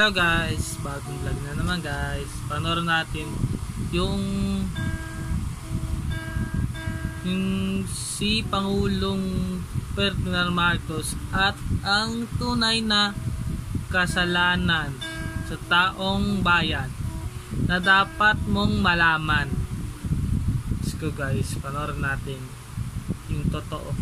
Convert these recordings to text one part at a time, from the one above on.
araw guys, bagong vlog na naman guys. Panoorin natin yung si Pangulong Ferdinand Marcos at ang tunay na kasalanan sa taong bayan na dapat mong malaman. Let's go guys, panoorin natin yung totoo.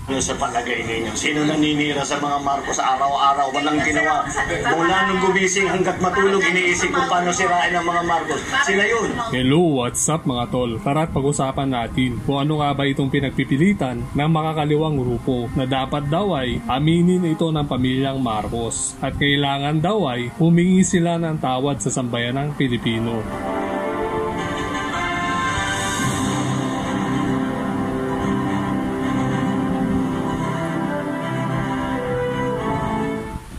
Sa palagay ninyo, sino naninira sa mga Marcos araw-araw? Walang ginawa. Mula nung gumising hanggat matulog, iniisip kung paano sirain ang mga Marcos. Sila yun. Hello, what's up mga tol? Tara't pag-usapan natin kung ano nga ba itong pinagpipilitan ng makakaliwang grupo na dapat daw ay aminin ito ng pamilyang Marcos at kailangan daw ay humingi sila ng tawad sa sambayanang Pilipino.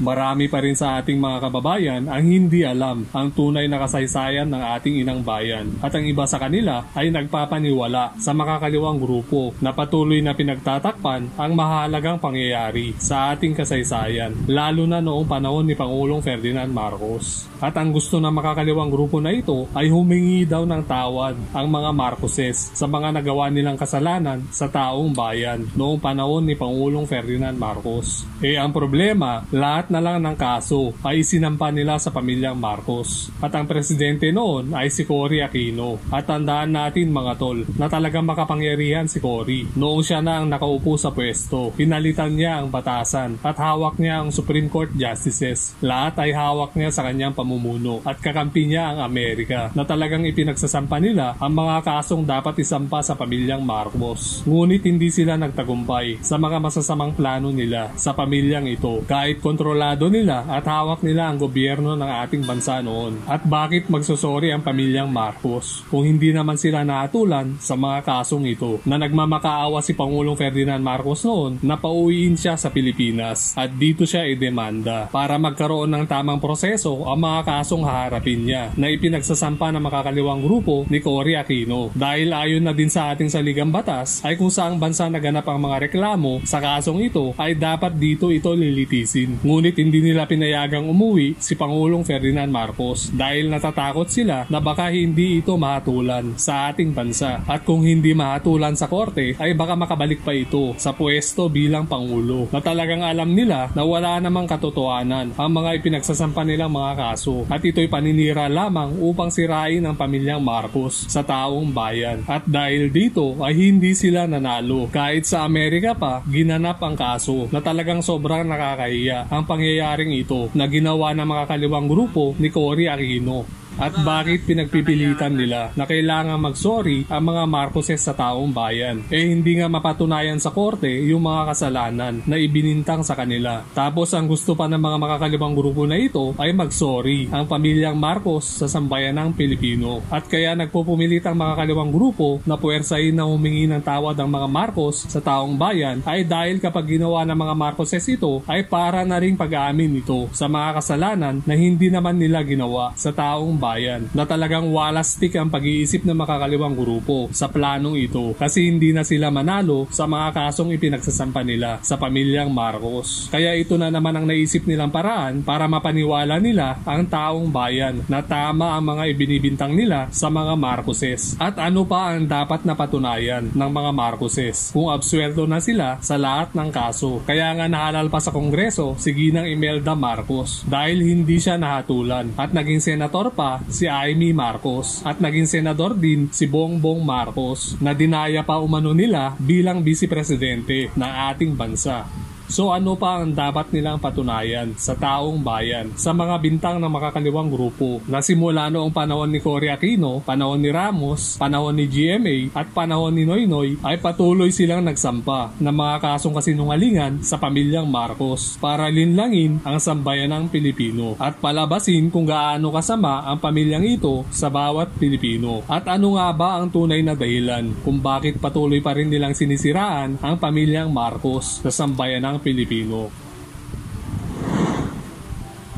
Marami pa rin sa ating mga kababayan ang hindi alam ang tunay na kasaysayan ng ating inang bayan at ang iba sa kanila ay nagpapaniwala sa makakaliwang grupo na patuloy na pinagtatakpan ang mahalagang pangyayari sa ating kasaysayan lalo na noong panahon ni Pangulong Ferdinand Marcos. At ang gusto ng makakaliwang grupo na ito ay humingi daw ng tawad ang mga Marcoses sa mga nagawa nilang kasalanan sa taong bayan noong panahon ni Pangulong Ferdinand Marcos. Ang problema, lahat na lang ng kaso ay isinampa nila sa pamilyang Marcos. At ang presidente noon ay si Cory Aquino. At tandaan natin mga tol na talagang makapangyarihan si Cory. Noong siya na ang nakaupo sa pwesto, pinalitan niya ang batasan at hawak niya ang Supreme Court Justices. Lahat ay hawak niya sa kanyang pamumuno at kakampi niya ang Amerika na talagang ipinagsasampa nila ang mga kasong dapat isampa sa pamilyang Marcos. Ngunit hindi sila nagtagumpay sa mga masasamang plano nila sa pamilyang ito kahit kontrolado nila at hawak nila ang gobyerno ng ating bansa noon. At bakit magsusori ang pamilyang Marcos kung hindi naman sila naatulan sa mga kasong ito na nagmamakaawa si Pangulong Ferdinand Marcos noon na pauwiin siya sa Pilipinas at dito siya idemanda para magkaroon ng tamang proseso ang mga kasong haharapin niya na ipinagsasampa ng makakaliwang grupo ni Cory Aquino. Dahil ayon na din sa ating saligang batas ay kung saang bansa naganap ang mga reklamo sa kasong ito ay dapat dito ito lilitisin. Ngunit hindi nila pinayagang umuwi si Pangulong Ferdinand Marcos dahil natatakot sila na baka hindi ito mahatulan sa ating bansa. At kung hindi mahatulan sa korte ay baka makabalik pa ito sa pwesto bilang Pangulo na talagang alam nila na wala namang katotohanan ang mga ipinagsasampa nilang mga kaso at ito'y paninira lamang upang sirain ang pamilyang Marcos sa taong bayan. At dahil dito ay hindi sila nanalo kahit sa Amerika pa ginanap ang kaso na talagang sobrang nakakahiya ang pangyayaring ito na ginawa ng mga kaliwang grupo ni Cory Aquino. At bakit pinagpipilitan nila na kailangan magsorry ang mga Marcoses sa taong bayan? Hindi nga mapatunayan sa korte yung mga kasalanan na ibinintang sa kanila. Tapos ang gusto pa ng mga makakaliwang grupo na ito ay magsorry ang pamilyang Marcos sa sambayanang Pilipino. At kaya nagpupumilit ang makakaliwang grupo na puwersahin na humingi ng tawad ang mga Marcos sa taong bayan ay dahil kapag ginawa ng mga Marcoses ito ay para na ring pag-aamin ito sa mga kasalanan na hindi naman nila ginawa sa taong bayan na talagang walastik ang pag-iisip ng makakaliwang grupo sa planong ito kasi hindi na sila manalo sa mga kasong ipinagsasampa nila sa pamilyang Marcos. Kaya ito na naman ang naisip nilang paraan para mapaniwala nila ang taong bayan na tama ang mga ibinibintang nila sa mga Marcoses. At ano pa ang dapat na patunayan ng mga Marcoses kung absuelto na sila sa lahat ng kaso. Kaya nga nahalal pa sa Kongreso si Ginang Imelda Marcos dahil hindi siya nahatulan at naging senator pa si Amy Marcos at naging senador din si Bongbong Marcos na dinaya pa umano nila bilang vice presidente ng ating bansa. So ano pa ang dapat nilang patunayan sa taong bayan sa mga bintang ng makakaliwang grupo na simula noong panahon ni Cory Aquino, panahon ni Ramos, panahon ni GMA at panahon ni Noynoy ay patuloy silang nagsampa ng mga kasong kasinungalingan sa pamilyang Marcos para linlangin ang sambayanang Pilipino at palabasin kung gaano kasama ang pamilyang ito sa bawat Pilipino. At ano nga ba ang tunay na dahilan kung bakit patuloy pa rin nilang sinisiraan ang pamilyang Marcos sa sambayanang Pilipino?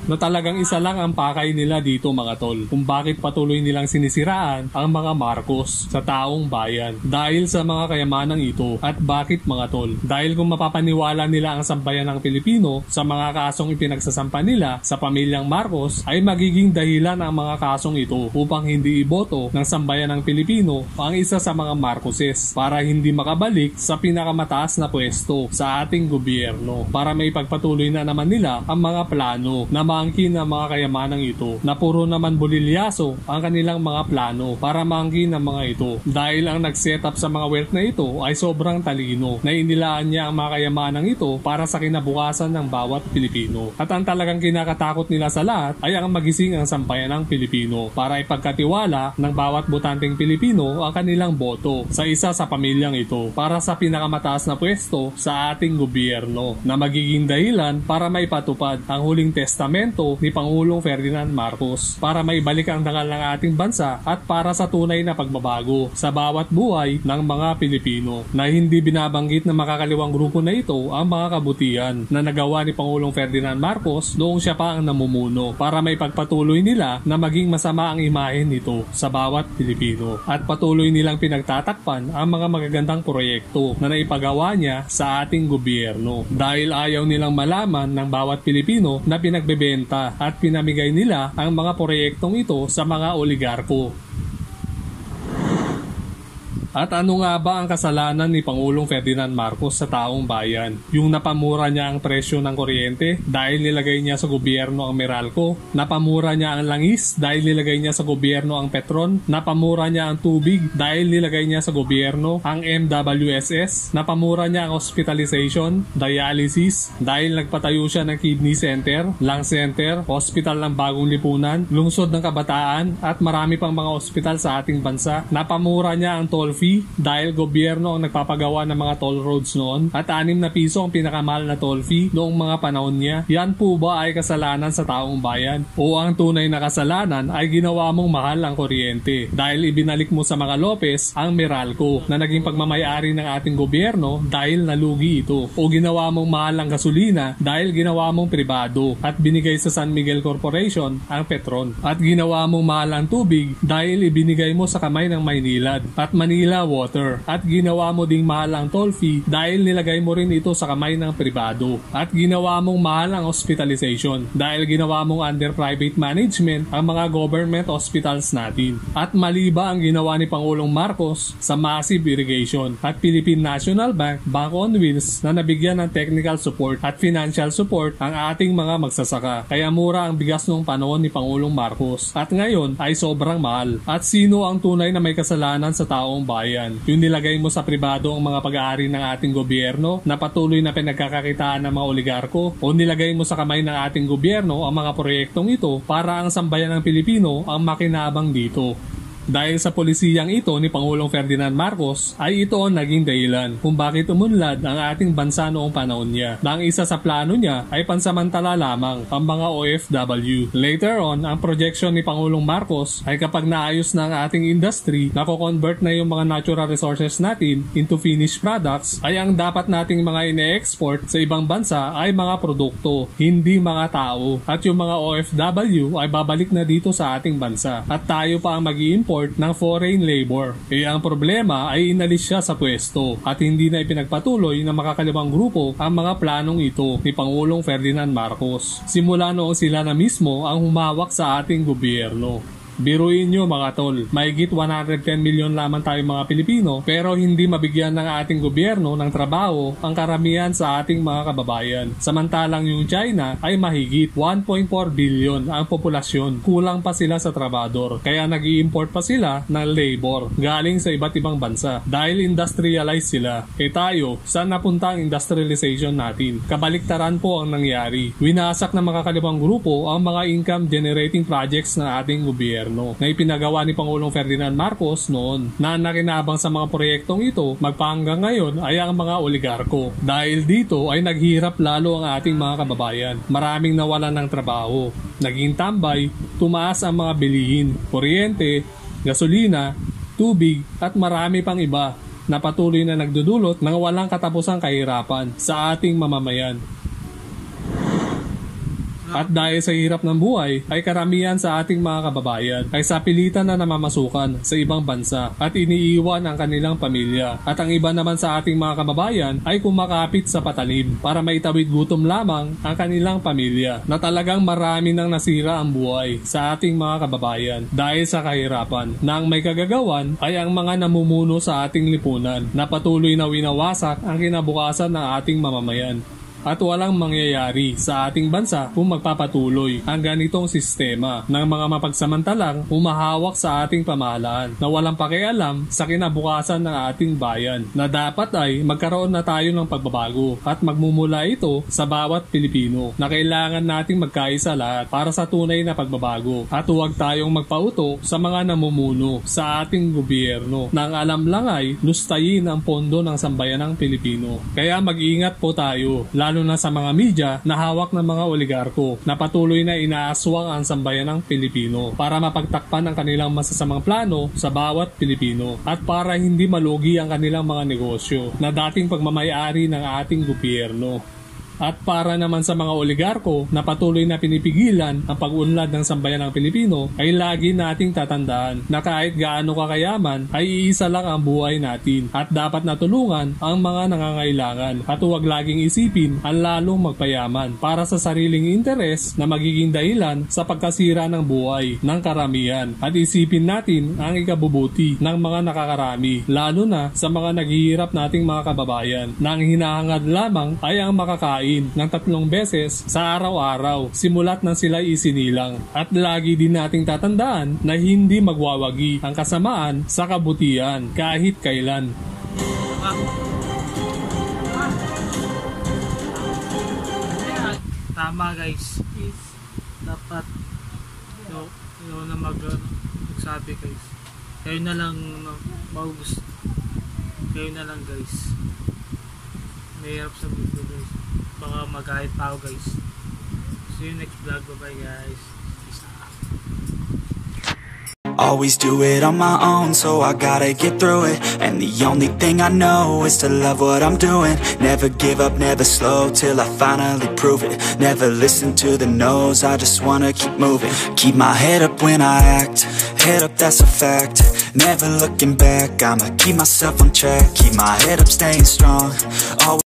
na talagang isa lang ang pakay nila dito mga tol, kung bakit patuloy nilang sinisiraan ang mga Marcos sa taong bayan dahil sa mga kayamanang ito. At bakit mga tol? Dahil kung mapapaniwala nila ang sambayan ng Pilipino sa mga kasong ipinagsasampa nila sa pamilyang Marcos, ay magiging dahilan ang mga kasong ito upang hindi iboto ng sambayan ng Pilipino ang isa sa mga Marcoses para hindi makabalik sa pinakamataas na pwesto sa ating gobyerno, para may pagpatuloy na naman nila ang mga plano na maangkin ang mga kayamanang ito na puro naman bulilyaso ang kanilang mga plano para maangkin ang mga ito, dahil ang nag-set up sa mga wealth na ito ay sobrang talino na inilaan niya ang mga kayamanang ito para sa kinabukasan ng bawat Pilipino. At ang talagang kinakatakot nila sa lahat ay ang magising ang sambayan ng Pilipino para ipagkatiwala ng bawat botanteng Pilipino ang kanilang boto sa isa sa pamilyang ito para sa pinakamataas na pwesto sa ating gobyerno, na magiging dahilan para maipatupad ang huling testamento ni Pangulong Ferdinand Marcos para maibalik ang dangal ng ating bansa at para sa tunay na pagbabago sa bawat buhay ng mga Pilipino, na hindi binabanggit ng makakaliwang grupo na ito ang mga kabutihan na nagawa ni Pangulong Ferdinand Marcos noong siya pa ang namumuno para may pagpatuloy nila na maging masama ang imahe nito sa bawat Pilipino, at patuloy nilang pinagtatakpan ang mga magagandang proyekto na naipagawa niya sa ating gobyerno, dahil ayaw nilang malaman ng bawat Pilipino na pinagbebenta at pinamigay nila ang mga proyektong ito sa mga oligarko. At ano nga ba ang kasalanan ni Pangulong Ferdinand Marcos sa taong bayan? Yung napamura niya ang presyo ng kuryente dahil nilagay niya sa gobyerno ang Meralco, napamura niya ang langis dahil nilagay niya sa gobyerno ang Petron, napamura niya ang tubig dahil nilagay niya sa gobyerno ang MWSS, napamura niya ang hospitalization, dialysis dahil nagpatayo siya ng kidney center, lung center, hospital ng Bagong Lipunan, lungsod ng kabataan at marami pang mga hospital sa ating bansa. Napamura niya ang toll fee dahil gobyerno ang nagpapagawa ng mga toll roads noon at 6 na piso ang pinakamahal na toll fee noong mga panahon niya. Yan po ba ay kasalanan sa taong bayan? O ang tunay na kasalanan ay ginawa mong mahal ang kuryente dahil ibinalik mo sa mga Lopez ang Meralco na naging pagmamayari ng ating gobyerno dahil nalugi ito? O ginawa mong mahal ang gasolina dahil ginawa mong pribado at binigay sa San Miguel Corporation ang Petron? At ginawa mong mahal ang tubig dahil ibinigay mo sa kamay ng Maynilad at Manila Water, at ginawa mo ding mahal ang toll fee dahil nilagay mo rin ito sa kamay ng pribado, at ginawa mong mahal ang hospitalization dahil ginawa mong under private management ang mga government hospitals natin. At mali ba ang ginawa ni Pangulong Marcos sa massive irrigation at Philippine National Bank, Bank on Wheels na nabigyan ng technical support at financial support ang ating mga magsasaka, kaya mura ang bigas noong panahon ni Pangulong Marcos at ngayon ay sobrang mahal? At sino ang tunay na may kasalanan sa taong bayan? Yung nilagay mo sa pribado ang mga pag-aari ng ating gobyerno na patuloy na pinagkakakitaan ng mga oligarko, o nilagay mo sa kamay ng ating gobyerno ang mga proyektong ito para ang sambayan ng Pilipino ang makinabang dito? Dahil sa polisiyang ito ni Pangulong Ferdinand Marcos ay ito ang naging dahilan kung bakit umunlad ang ating bansa noong panahon niya, na ang isa sa plano niya ay pansamantala lamang ang mga OFW. Later on, ang projection ni Pangulong Marcos ay kapag naayos na ang ating industry, nako-convert na yung mga natural resources natin into finished products, ay ang dapat nating mga ine-export sa ibang bansa ay mga produkto, hindi mga tao. At yung mga OFW ay babalik na dito sa ating bansa at tayo pa ang mag-i-import ng foreign labor. Ang problema ay inalis siya sa pwesto at hindi na ipinagpatuloy ng makakaliwang grupo ang mga planong ito ni Pangulong Ferdinand Marcos. Simula noong sila na mismo ang humawak sa ating gobyerno. Biruin nyo mga tol, mahigit 110 milyon lamang tayo mga Pilipino pero hindi mabigyan ng ating gobyerno ng trabaho ang karamihan sa ating mga kababayan. Samantalang yung China ay mahigit 1.4 billion ang populasyon. Kulang pa sila sa trabador kaya nag-i-import pa sila ng labor galing sa iba't ibang bansa dahil industrialized sila. Tayo, saan napunta ang industrialization natin? Kabaliktaran po ang nangyari. Winasak ng makakaliwang grupo ang mga income generating projects ng ating gobyerno na ipinagawa ni Pangulong Ferdinand Marcos noon, na nakinabang sa mga proyektong ito magpahanggang ngayon ay ang mga oligarko. Dahil dito ay naghirap lalo ang ating mga kababayan. Maraming nawalan ng trabaho, naging tambay, tumaas ang mga bilihin, kuryente, gasolina, tubig at marami pang iba na patuloy na nagdudulot ng walang katapusang kahirapan sa ating mamamayan. At dahil sa hirap ng buhay, ay karamihan sa ating mga kababayan ay sa pilitan na namamasukan sa ibang bansa at iniiwan ang kanilang pamilya. At ang iba naman sa ating mga kababayan ay kumakapit sa patalim para maitawid gutom lamang ang kanilang pamilya, na talagang marami nang nasira ang buhay sa ating mga kababayan dahil sa kahirapan, na ang may kagagawan ay ang mga namumuno sa ating lipunan na patuloy na winawasak ang kinabukasan ng ating mamamayan. At walang mangyayari sa ating bansa kung magpapatuloy ang ganitong sistema ng mga mapagsamantalang humahawak sa ating pamahalaan na walang pakialam sa kinabukasan ng ating bayan, na dapat ay magkaroon na tayo ng pagbabago at magmumula ito sa bawat Pilipino, na kailangan nating magkaisa lahat para sa tunay na pagbabago at huwag tayong magpauto sa mga namumuno sa ating gobyerno na ang alam lang ay lustayin ang pondo ng sambayanang Pilipino. Kaya mag-ingat po tayo, lalo na sa mga media na hawak ng mga oligarko na patuloy na inaaswang ang sambayanang Pilipino para mapagtakpan ang kanilang masasamang plano sa bawat Pilipino at para hindi malugi ang kanilang mga negosyo na dating pagmamayari ng ating gobyerno. At para naman sa mga oligarko na patuloy na pinipigilan ang pag-unlad ng sambayanang Pilipino, ay lagi nating tatandaan na kahit gaano kakayaman ay iisa lang ang buhay natin at dapat natulungan ang mga nangangailangan at huwag laging isipin ang lalong magpayaman para sa sariling interes na magiging dahilan sa pagkasira ng buhay ng karamihan, at isipin natin ang ikabubuti ng mga nakakarami, lalo na sa mga naghihirap nating mga kababayan na ang hinahangad lamang ay ang makakain ng 3 beses sa araw-araw simula't nang sila isinilang. At lagi din nating tatandaan na hindi magwawagi ang kasamaan sa kabutihan kahit kailan. Tama guys, dapat yun na magsabi guys, kayo na lang maugos, kayo na lang guys, mahirap sa video guys, baka magahit pa ako guys. See you next vlog, bye bye guys. Always do it on my own, so I gotta get through it. And the only thing I know is to love what I'm doing. Never give up, never slow, till I finally prove it. Never listen to the no's, I just wanna keep moving. Keep my head up when I act, head up, that's a fact. Never looking back, I'ma keep myself on track. Keep my head up, staying strong. Always